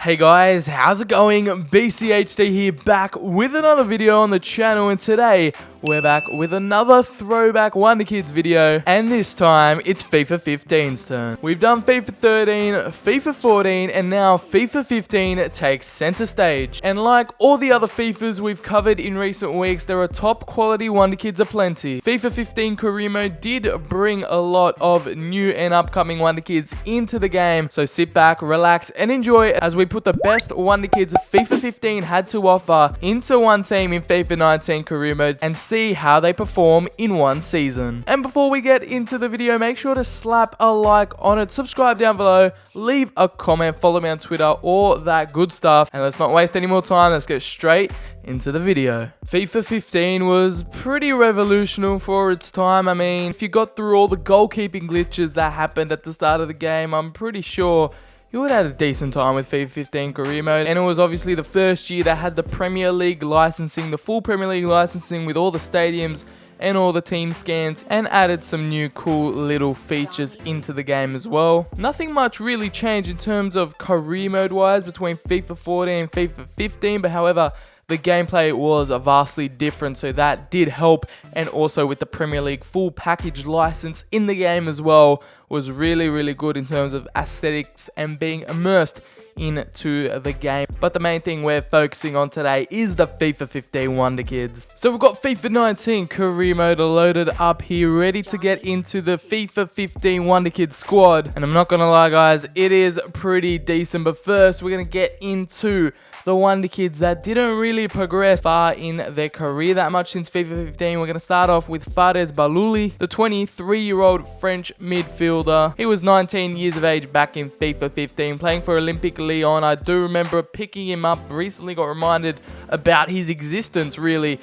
Hey guys, how's it going? BCHD here, back with another video on the channel, and today we're back with another throwback Wonder Kids video, and this time it's FIFA 15's turn. We've done FIFA 13, FIFA 14, and now FIFA 15 takes center stage. And like all the other FIFAs we've covered in recent weeks, there are top quality Wonder Kids aplenty. FIFA 15 career mode did bring a lot of new and upcoming Wonder Kids into the game, so sit back, relax, and enjoy as we put the best Wonder Kids FIFA 15 had to offer into one team in FIFA 19 career mode and see how they perform in one season. And before we get into the video, make sure to slap a like on it, subscribe down below, leave a comment, follow me on Twitter, all that good stuff. And let's not waste any more time, let's get straight into the video. FIFA 15 was pretty revolutionary for its time. I mean, if you got through all the goalkeeping glitches that happened at the start of the game, I'm pretty sure you would have had a decent time with FIFA 15 career mode. And it was obviously the first year that had the Premier League licensing, the full Premier League licensing with all the stadiums and all the team scans, and added some new cool little features into the game as well. Nothing much really changed in terms of career mode wise between FIFA 14 and FIFA 15, but however, the gameplay was vastly different, so that did help. And also with the Premier League full package license in the game as well, was really good in terms of aesthetics and being immersed into the game. But the main thing we're focusing on today is the FIFA 15 Wonder Kids. So we've got FIFA 19 career mode loaded up here, ready to get into the FIFA 15 Wonder Kids squad. And I'm not gonna lie guys, it is pretty decent. But first we're gonna get into the Wonder Kids that didn't really progress far in their career that much since FIFA 15. We're going to start off with Fares Balouli, the 23-year-old French midfielder. He was 19 years of age back in FIFA 15, playing for Olympique Lyon. I do remember picking him up, recently got reminded about his existence really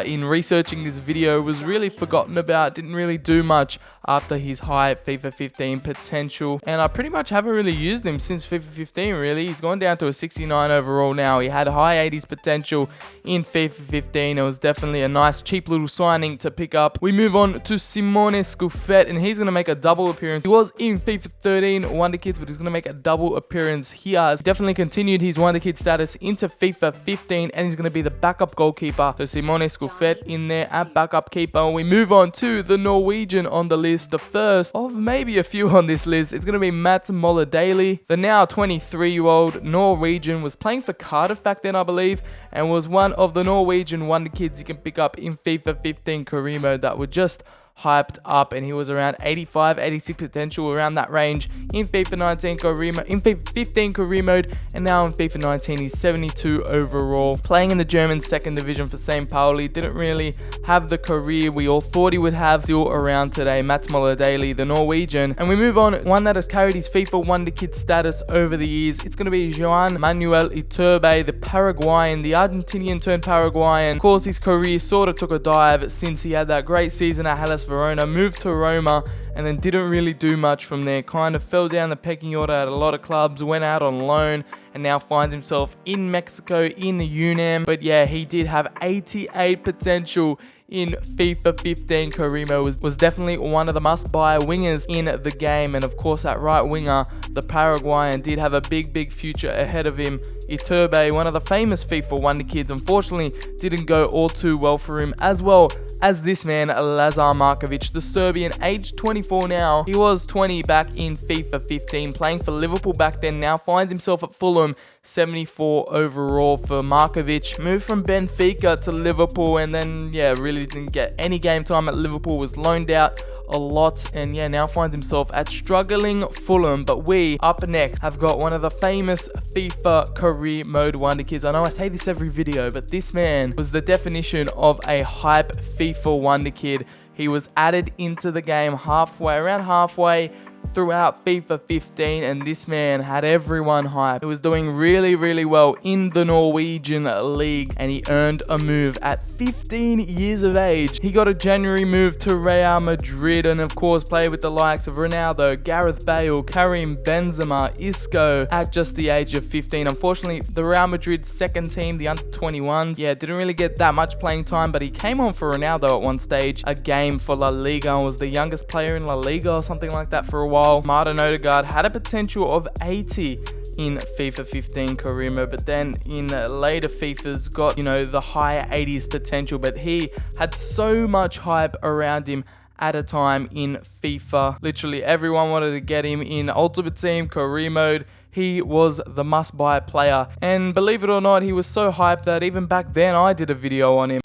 in researching this video. Was really forgotten about, didn't really do much after his high FIFA 15 potential, and I pretty much haven't really used him since FIFA 15 really. He's gone down to a 69 overall now. He had high 80s potential in FIFA 15. It was definitely a nice cheap little signing to pick up. We move on to Simone Scuffet, and he's going to make a double appearance. He was in FIFA 13 Wonder Kids, but he's going to make a double appearance here. He's definitely continued his Wonder Kid status into FIFA 15, and he's going to be the backup goalkeeper. So Simone Scuffet in there at backup keeper. We move on to the Norwegian on the list. The first of maybe a few on this list. It's going to be Matt Moeller. The now 23-year-old Norwegian was playing for Cardiff back then, I believe, and was one of the Norwegian Wonder Kids you can pick up in FIFA 15 career mode that were just hyped up, and he was around 85, 86 potential, around that range in FIFA 19 career mode, in FIFA 15 career mode, and now in FIFA 19 he's 72 overall, playing in the German second division for St. Pauli. Didn't really have the career we all thought he would have. Still around today, Mats Moeller, the Norwegian. And we move on, one that has carried his FIFA Wonder Kid status over the years. It's going to be Joan Manuel Iturbe, the Paraguayan, the Argentinian turned Paraguayan. Of course, his career sort of took a dive since he had that great season at Hellas Verona, moved to Roma, and then didn't really do much from there. Kind of fell down the pecking order at a lot of clubs, went out on loan, and now finds himself in Mexico in the UNAM. But yeah, he did have 88 potential in FIFA 15 career mode. Was definitely one of the must-buy wingers in the game, and of course at right winger, the Paraguayan did have a big future ahead of him. Iturbe, one of the famous FIFA Wonder Kids, unfortunately didn't go all too well for him, as well as this man, Azar Markavitch, the Serbian, aged 24 now. He was 20 back in FIFA 15, playing for Liverpool back then, now finds himself at Fulham, 74 overall for Markavitch. Moved from Benfica to Liverpool, and then yeah, really didn't get any game time at Liverpool, was loaned out a lot, and yeah, now finds himself at struggling Fulham. But we, up next, have got one of the famous FIFA career mode Wonder Kids. I know I say this every video, but this man was the definition of a hype FIFA Wonder Kid. He was added into the game around halfway throughout FIFA 15, and this man had everyone hyped. He was doing really well in the Norwegian league, and he earned a move at 15 years of age. He got a January move to Real Madrid, and of course played with the likes of Ronaldo, Gareth Bale, Karim Benzema, Isco at just the age of 15. Unfortunately, the Real Madrid second team, the under-21s, yeah, didn't really get that much playing time, but he came on for Ronaldo at one stage, a game for La Liga, and was the youngest player in La Liga or something like that for a while. Martin Odegard had a potential of 80 in FIFA 15 career mode, but then in later FIFAs got, you know, the high 80s potential, but he had so much hype around him at a time in FIFA. Literally everyone wanted to get him in Ultimate Team career mode. He was the must-buy player, and believe it or not, he was so hyped that even back then I did a video on him.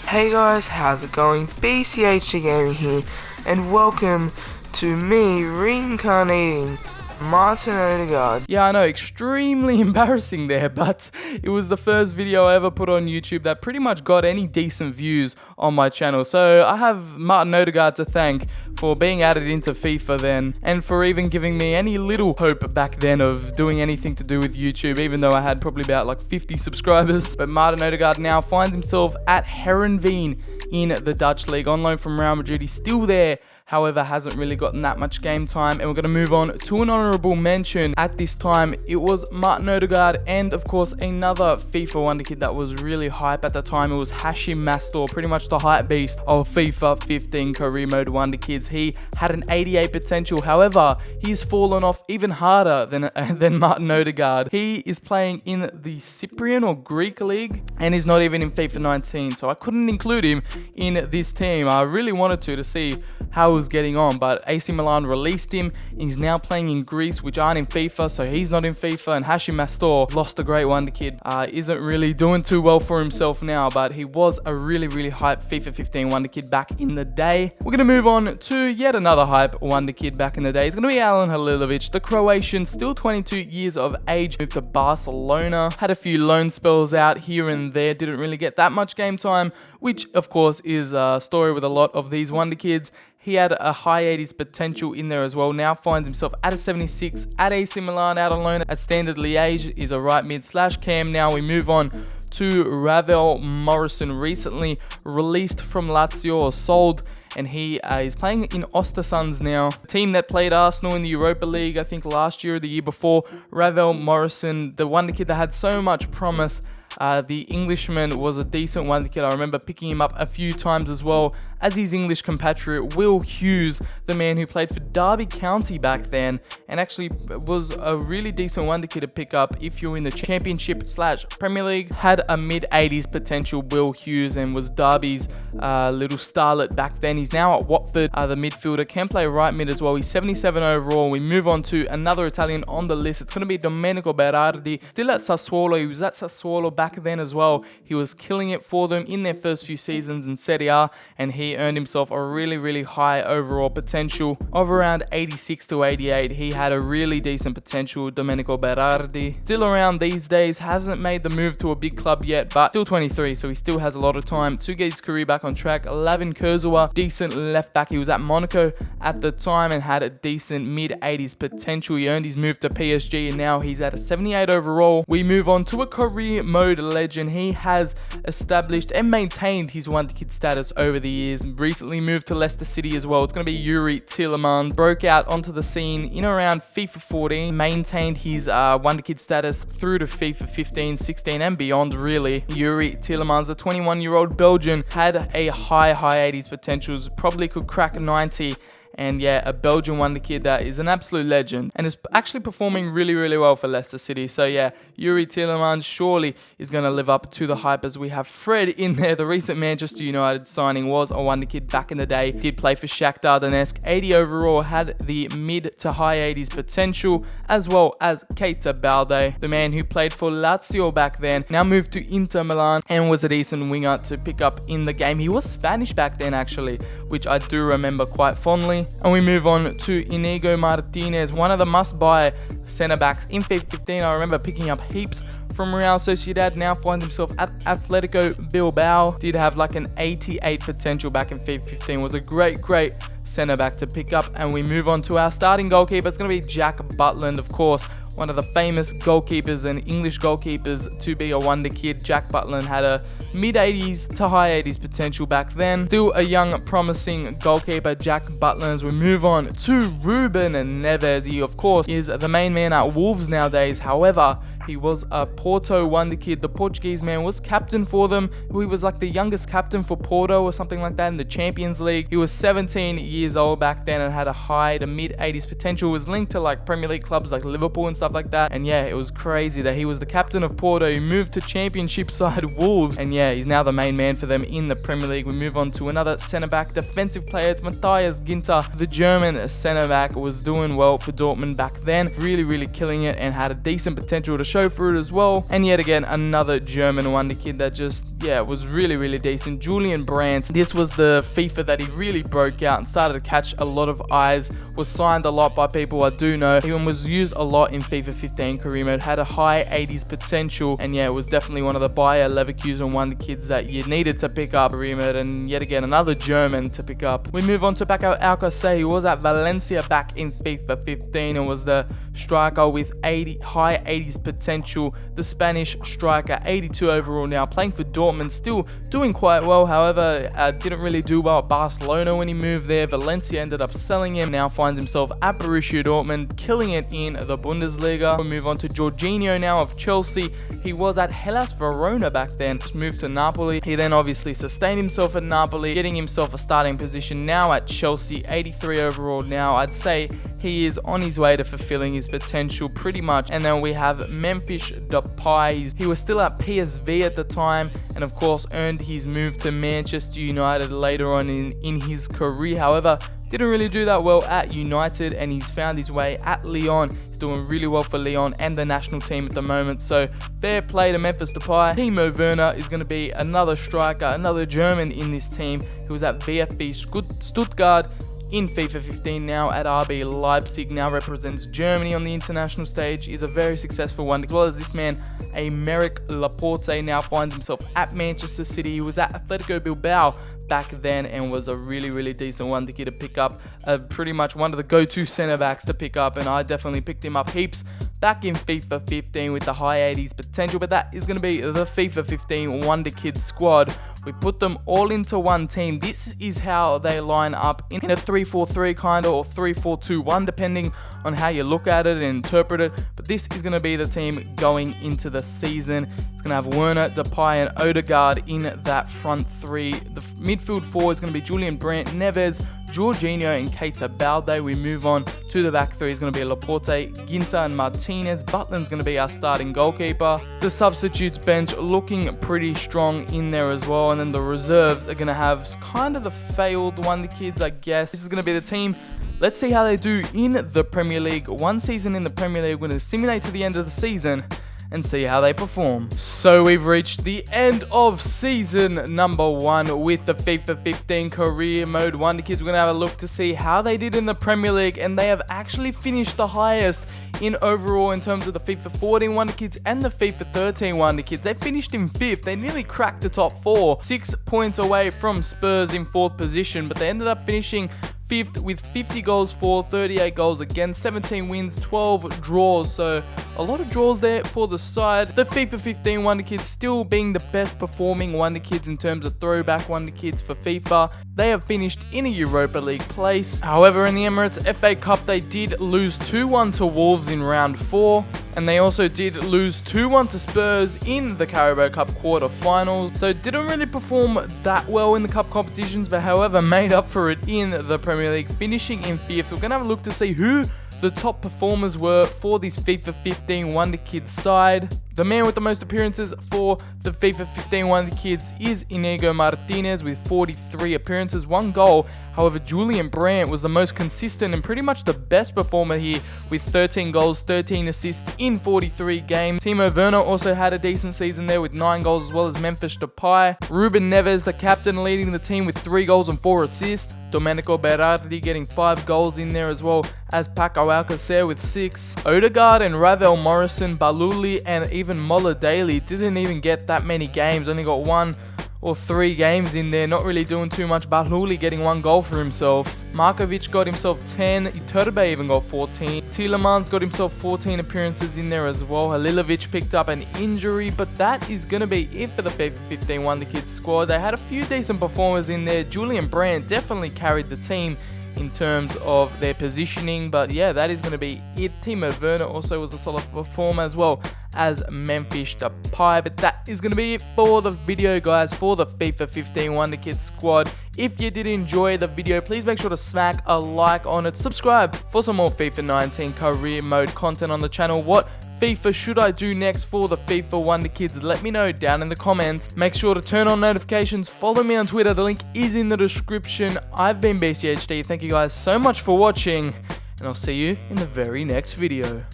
Hey guys, how's it going? BCHD Gaming here, and welcome to me reincarnating Martin Odegard. Yeah, I know, extremely embarrassing there, but it was the first video I ever put on YouTube that pretty much got any decent views on my channel. So I have Martin Odegard to thank for being added into FIFA then, and for even giving me any little hope back then of doing anything to do with YouTube, even though I had probably about like 50 subscribers. But Martin Odegard now finds himself at Heerenveen in the Dutch league on loan from Real Madrid. He's still there, however hasn't really gotten that much game time, and we're going to move on to an honorable mention. At this time it was Martin Odegard, and of course another FIFA wonder kid that was really hype at the time. It was Hashim Mastor, pretty much the hype beast of FIFA 15 career mode wonder kids. He had an 88 potential, however he's fallen off even harder than Martin Odegard. He is playing in the Cyprian or Greek league, and he's not even in FIFA 19, so I couldn't include him in this team. I really wanted to see how he was getting on, but AC Milan released him. He's now playing in Greece, which aren't in FIFA, so he's not in FIFA. And Hashim Mastor, lost a great wonder kid, isn't really doing too well for himself now, but he was a really hype FIFA 15 wonder kid back in the day. We're gonna move on to yet another hype wonder kid back in the day. It's gonna be Alen Halilovic, the Croatian, still 22 years of age, moved to Barcelona, had a few loan spells out here and there, didn't really get that much game time, which of course is a story with a lot of these wonder kids. He had a high 80s potential in there as well. Now finds himself at a 76 at AC Milan, out on loan at Standard Liège, is a right mid / cam. Now we move on to Ravel Morrison, recently released from Lazio or sold, and he is playing in Ostersunds now, a team that played Arsenal in the Europa League, I think last year or the year before. Ravel Morrison, the wonder kid that had so much promise. The Englishman was a decent wonder kid. I remember picking him up a few times as well as his English compatriot Will Hughes, the man who played for Derby County back then, and actually was a really decent wonder kid to pick up if you're in the Championship / Premier League. Had a mid-80s potential, Will Hughes, and was Derby's little starlet back then. He's now at Watford, the midfielder, can play right mid as well. He's 77 overall. We move on to another Italian on the list. It's going to be Domenico Berardi, still at Sassuolo. He was at Sassuolo back then as well. He was killing it for them in their first few seasons in Serie A, and he earned himself a really high overall potential of around 86 to 88. He had a really decent potential, Domenico Berardi. Still around these days, hasn't made the move to a big club yet, but still 23, so he still has a lot of time to get his career back on track. Lavin Kurzawa, decent left back. He was at Monaco at the time and had a decent mid-80s potential. He earned his move to PSG, and now he's at a 78 overall. We move on to a career mode legend. He has established and maintained his wonder kid status over the years. Recently moved to Leicester City as well. It's going to be Yuri Tielemans. Broke out onto the scene in around FIFA 14. Maintained his wonder kid status through to FIFA 15, 16 and beyond really. Yuri Tielemans, the 21-year-old Belgian, had a high 80s potentials. Probably could crack 90. And yeah, a Belgian wonder kid that is an absolute legend and is actually performing really well for Leicester City. So yeah, Yuri Tielemans surely is going to live up to the hype, as we have Fred in there. The recent Manchester United signing was a wonder kid back in the day. Did play for Shakhtar Donetsk. 80 overall, had the mid to high 80s potential, as well as Keita Balde, the man who played for Lazio back then. Now moved to Inter Milan and was a decent winger to pick up in the game. He was Spanish back then actually, which I do remember quite fondly. And we move on to Inigo Martinez, one of the must-buy centre-backs in FIFA 15. I remember picking up heaps from Real Sociedad. Now finds himself at Atletico Bilbao. Did have like an 88 potential back in FIFA 15. Was a great centre-back to pick up. And we move on to our starting goalkeeper. It's going to be Jack Butland, of course. One of the famous goalkeepers and English goalkeepers to be a wonder kid. Jack Butland had a mid-80s to high 80s potential back then. Still a young, promising goalkeeper, Jack Butland. As we move on to Ruben Neves. He, of course, is the main man at Wolves nowadays. However, He was a Porto wonder kid. The Portuguese man was captain for them. He was like the youngest captain for Porto or something like that in the Champions League. He was 17 years old back then and had a high to mid 80s potential. Was linked to like Premier League clubs like Liverpool and stuff like that. And yeah, it was crazy that he was the captain of Porto. He moved to Championship side Wolves, and yeah, he's now the main man for them in the Premier League. We move on to another centre back, defensive player. It's Matthias Ginter. The German centre back was doing well for Dortmund back then, really killing it, and had a decent potential to show for it as well. And yet again, another German wonder kid that just, yeah, was really decent. Julian Brandt. This was the FIFA that he really broke out and started to catch a lot of eyes. Was signed a lot by people I do know. He was used a lot in FIFA 15 career mode. Had a high 80s potential, and yeah, it was definitely one of the Bayer Leverkusen wonder kids that you needed to pick up career mode. And yet again, another German to pick up. We move on to Paco Alcacer. He was at Valencia back in FIFA 15 and was the striker with high 80s potential. The Spanish striker, 82 overall now, playing for Dortmund, still doing quite well. However, didn't really do well at Barcelona when he moved there. Valencia ended up selling him. Now finds himself at Borussia Dortmund, killing it in the Bundesliga. We move on to Jorginho now of Chelsea. He was at Hellas Verona back then, just moved to Napoli. He then obviously sustained himself at Napoli, getting himself a starting position now at Chelsea, 83 overall now. I'd say he is on his way to fulfilling his potential pretty much. And then we have Memphis Depay. He was still at PSV at the time, and of course earned his move to Manchester United later on in his career. However, didn't really do that well at United, and he's found his way at Lyon. He's doing really well for Lyon and the national team at the moment, so fair play to Memphis Depay. Timo Werner is going to be another striker, another German in this team. He was at VfB Stuttgart in FIFA 15, now at RB Leipzig, now represents Germany on the international stage, is a very successful one, as well as this man, Aymeric Laporte, now finds himself at Manchester City. He was at Atletico Bilbao back then and was a really decent one to get to pick up, pretty much one of the go-to centre backs to pick up, and I definitely picked him up heaps back in FIFA 15 with the high 80s potential. But that is going to be the FIFA 15 Wonder Kids squad. We put them all into one team. This is how they line up in a 3-4-3 kind of, or 3-4-2-1, depending on how you look at it and interpret it. But this is going to be the team going into the season. It's going to have Werner, Depay, and Odegard in that front three. The midfield four is going to be Julian Brandt, Neves, Jorginho, and Keita Balde. We move on to the back three. Is going to be Laporte, Ginter, and Martinez. Butland's going to be our starting goalkeeper. The substitutes bench looking pretty strong in there as well. And then the reserves are going to have kind of the failed wonder kids, I guess. This is going to be the team. Let's see how they do in the Premier League. One season in the Premier League. We're going to simulate to the end of the season and see how they perform. So we've reached the end of season number 1 with the FIFA 15 career mode wonder kids. We're going to have a look to see how they did in the Premier League, and they have actually finished the highest in overall in terms of the FIFA 14 wonder kids and the FIFA 13 wonder kids. They finished in 5th. They nearly cracked the top 4, 6 points away from Spurs in 4th position, but they ended up finishing 5th with 50 goals for, 38 goals against, 17 wins, 12 draws. So a lot of draws there for the side. The FIFA 15 Wonder Kids still being the best performing Wonder Kids in terms of throwback Wonder Kids for FIFA. They have finished in a Europa League place. However, in the Emirates FA Cup, they did lose 2-1 to Wolves in round 4. And they also did lose 2-1 to Spurs in the Carabao Cup quarter-finals. So didn't really perform that well in the cup competitions, but however made up for it in the Premier League, finishing in 5th. We're going to have a look to see who the top performers were for this FIFA 15 Wonder Kids side. The man with the most appearances for the FIFA 15 Wonder Kids is Inigo Martinez with 43 appearances, 1 goal. However, Julian Brandt was the most consistent and pretty much the best performer here with 13 goals, 13 assists in 43 games. Timo Werner also had a decent season there with 9 goals, as well as Memphis Depay. Ruben Neves, the captain, leading the team with 3 goals and 4 assists. Domenico Berardi getting 5 goals in there, as well as Paco Alcacer with 6. Odegard and Ravel Morrison, Baluli, and even Moeller Daly didn't even get that many games. Only got 1 or 3 games in there, not really doing too much. Baluli getting 1 goal for himself. Markavitch got himself 10. Iturbe even got 14. Tielemans got himself 14 appearances in there as well. Halilovic picked up an injury, but that is going to be it for the FIFA 15 Wonder Kids squad. They had a few decent performers in there. Julian Brandt definitely carried the team in terms of their positioning. But yeah, that is going to be it. Timo Werner also was a solid performer, as well as Memphis Depay. But that is going to be it for the video, guys, for the FIFA 15 Wonder Kids squad. If you did enjoy the video, please make sure to smack a like on it. Subscribe for some more FIFA 19 career mode content on the channel. What FIFA should I do next for the FIFA Wonder Kids? Let me know down in the comments. Make sure to turn on notifications. Follow me on Twitter. The link is in the description. I've been BCHD. Thank you guys so much for watching, and I'll see you in the very next video.